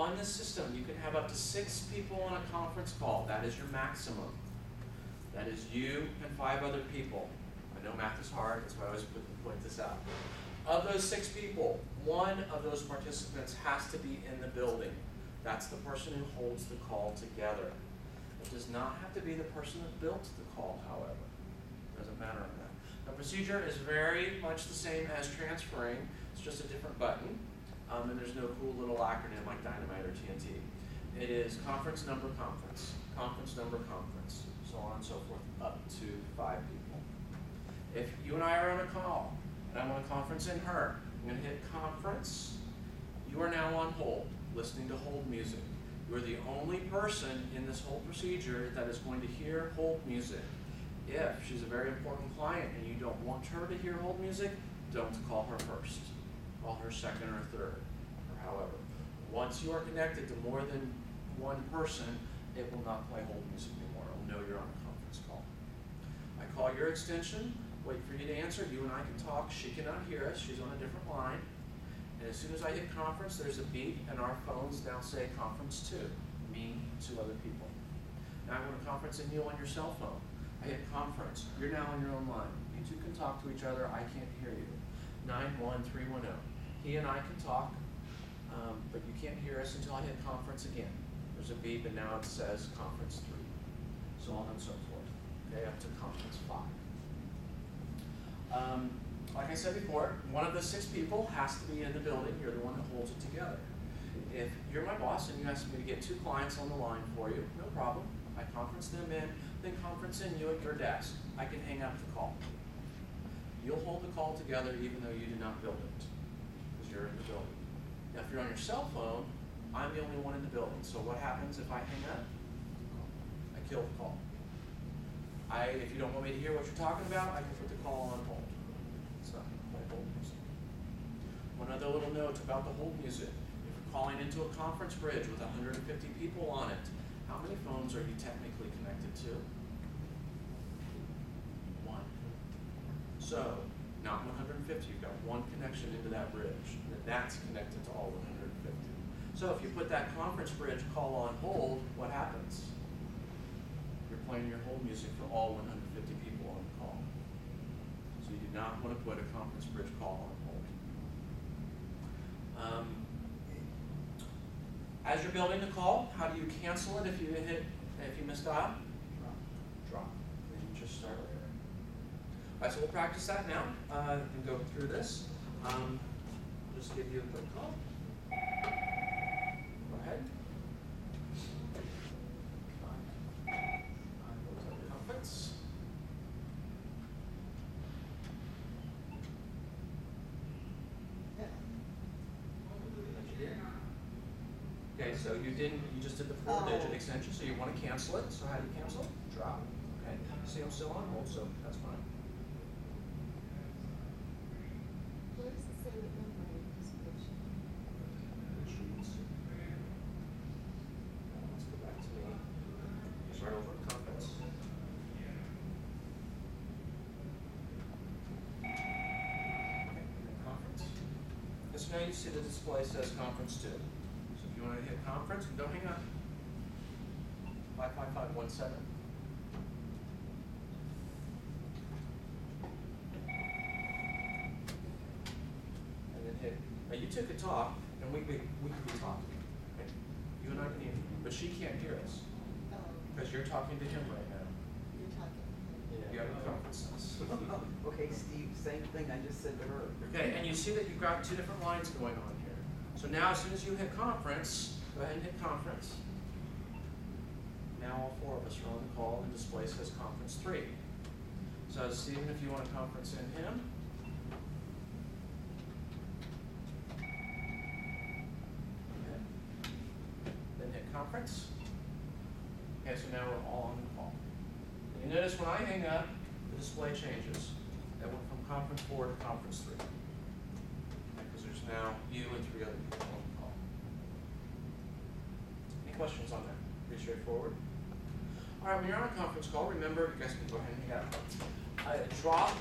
On the system, you can have up to 6 people on a conference call. That is your maximum. That is you and 5 other people. I know math is hard, that's why I always point this out. Of those 6 people, 1 of those participants has to be in the building. That's the person who holds the call together. It does not have to be the person that built the call, however. It doesn't matter on that. The procedure is very much the same as transferring. It's just a different button. And there's no cool little acronym like Dynamite or TNT. It is conference number conference, conference number conference, so on and so forth, up to 5 people. If you and I are on a call, and I want to conference in her, I'm going to hit conference. You are now on hold, listening to hold music. You are the only person in this whole procedure that is going to hear hold music. If she's a very important client and you don't want her to hear hold music, don't call her first. Call her second or third, or however. Once you are connected to more than one person, it will not play hold music anymore. It'll know you're on a conference call. I call your extension, wait for you to answer. You and I can talk. She cannot hear us. She's on a different line. And as soon as I hit conference, there's a beep, and our phones now say conference 2, me, 2 other people. Now I want to conference in you on your cell phone. I hit conference. You're now on your own line. You 2 can talk to each other. I can't hear you. 91310. He and I can talk, but you can't hear us until I hit conference again. There's a beep, and now it says conference 3, so on and so forth. Okay, up to conference 5. Like I said before, one of the 6 people has to be in the building. You're the one that holds it together. If you're my boss and you ask me to get 2 clients on the line for you, no problem. I conference them in, then conference in you at your desk. I can hang up the call. You'll hold the call together even though you did not build it, because you're in the building. Now, if you're on your cell phone, I'm the only one in the building. So what happens if I hang up? I kill the call. If you don't want me to hear what you're talking about, I can put the call on hold. It's not going to play hold music. One other little note about the hold music. If you're calling into a conference bridge with 150 people on it, how many phones are you technically connected to? 1. So, not 150, you've got 1 connection into that bridge, and that's connected to all 150. So if you put that conference bridge call on hold, what happens? You're playing your hold music for all 150 people on the call. So you do not want to put a conference bridge call on hold. As you're building the call, how do you cancel it if you miss dial? Drop. And you just start over. All right, so we'll practice that now and go through this. Just give you a quick call. Go ahead. Conference. Okay, so you just did the 4-digit extension, so you want to cancel it. So how do you cancel it? Drop. Okay. See, I'm still on hold, so that's fine. What does it say with number in the description? Let's go back to me. Start over with conference. Okay, conference. So now you see the display says conference 2. So if you want to hit conference, don't hang up. 55517. And then hit. Now you 2 could talk, and we could be talking. Okay? You and I can hear you, but she can't hear us because you're talking to him right now. You're talking. Yeah, you have a conference. Okay, Steve, same thing I just said to her. Okay, and you see that you've got 2 different lines going on here. So now as soon as you hit conference, go ahead and hit conference. Now all 4 of us are on the call, and the display says conference 3. So Stephen, if you want to conference in him. Okay. Then hit conference. Okay, so now we're all on the call. And you notice when I hang up, the display changes. That went from conference 4 to conference 3. Because there's now you and 3 other people on the call. Any questions on that? Pretty straightforward. All right, when you're on a conference call, remember, you guys can go ahead and hang up. Drop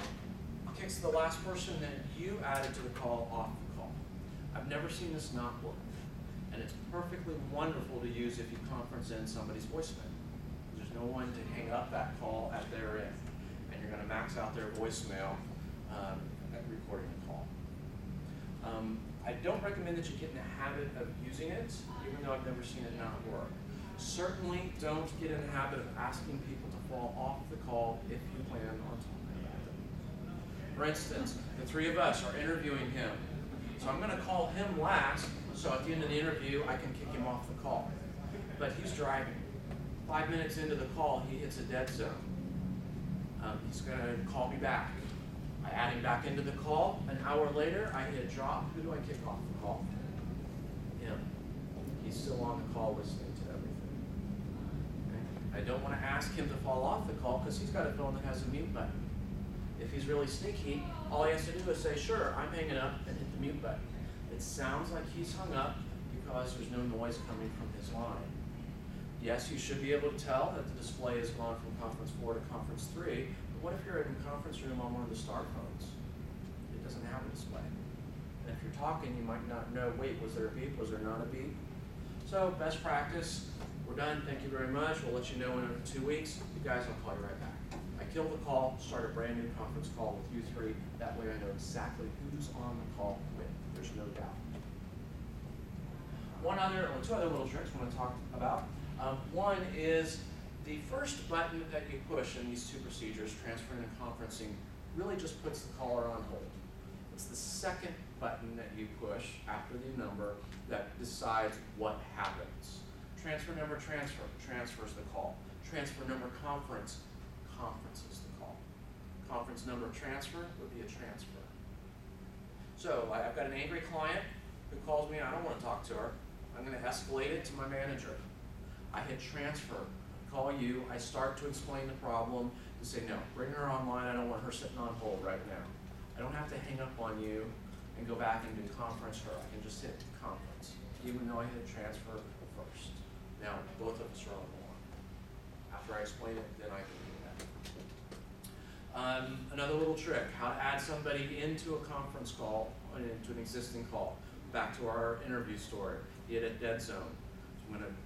kicks the last person that you added to the call off the call. I've never seen this not work. And it's perfectly wonderful to use if you conference in somebody's voicemail. There's no one to hang up that call at their end. And you're going to max out their voicemail at recording the call. I don't recommend that you get in the habit of using it, even though I've never seen it not work. Certainly don't get in the habit of asking people to fall off the call if you plan on talking about them. For instance, the three of us are interviewing him. So I'm going to call him last, so at the end of the interview, I can kick him off the call. But he's driving. 5 minutes into the call, he hits a dead zone. He's going to call me back. I add him back into the call. An hour later, I hit drop. Who do I kick off the call? Him. He's still on the call listening to everything. Okay? I don't want to ask him to fall off the call because he's got a phone that has a mute button. If he's really sneaky, all he has to do is say, sure, I'm hanging up, and hit the mute button. It sounds like he's hung up because there's no noise coming from his line. Yes, you should be able to tell that the display has gone from conference 4 to conference 3, but what if you're in a conference room on one of the star phones? It doesn't have a display. And if you're talking, you might not know, wait, was there a beep, was there not a beep? So, best practice, we're done, thank you very much, we'll let you know in 2 weeks. You guys, I'll call you right back. I kill the call, start a brand new conference call with you three, that way I know exactly who's on the call with, there's no doubt. Two other little tricks I want to talk about. One is the first button that you push in these two procedures, transferring and conferencing, really just puts the caller on hold. It's the second button that you push after the number that decides what happens. Transfer number transfers the call. Transfer number conferences the call. Conference number transfer would be a transfer. So I've got an angry client who calls me, I don't want to talk to her. I'm going to escalate it to my manager. I hit transfer, call you, I start to explain the problem, and say, no, bring her online, I don't want her sitting on hold right now. I don't have to hang up on you and go back and do conference her, I can just hit conference, even though I hit transfer first. Now, both of us are on the line. After I explain it, then I can do that. Another little trick, how to add somebody into a conference call, into an existing call. Back to our interview story, he hit a dead zone.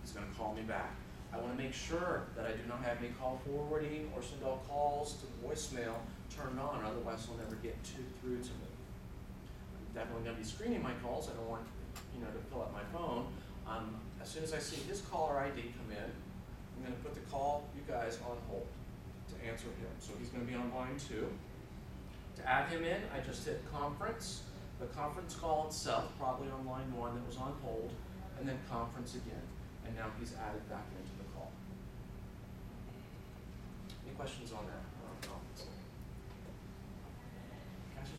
He's going to call me back. I want to make sure that I do not have any call forwarding or send all calls to voicemail turned on, otherwise he'll never get through to me. I'm definitely going to be screening my calls. I don't want to fill up my phone. As soon as I see his caller ID come in, I'm going to put the call, you guys, on hold to answer him. So he's going to be on line 2. To add him in, I just hit conference. The conference call itself, probably on line 1 that was on hold, and then conference again. And now he's added back into the call. Any questions on that?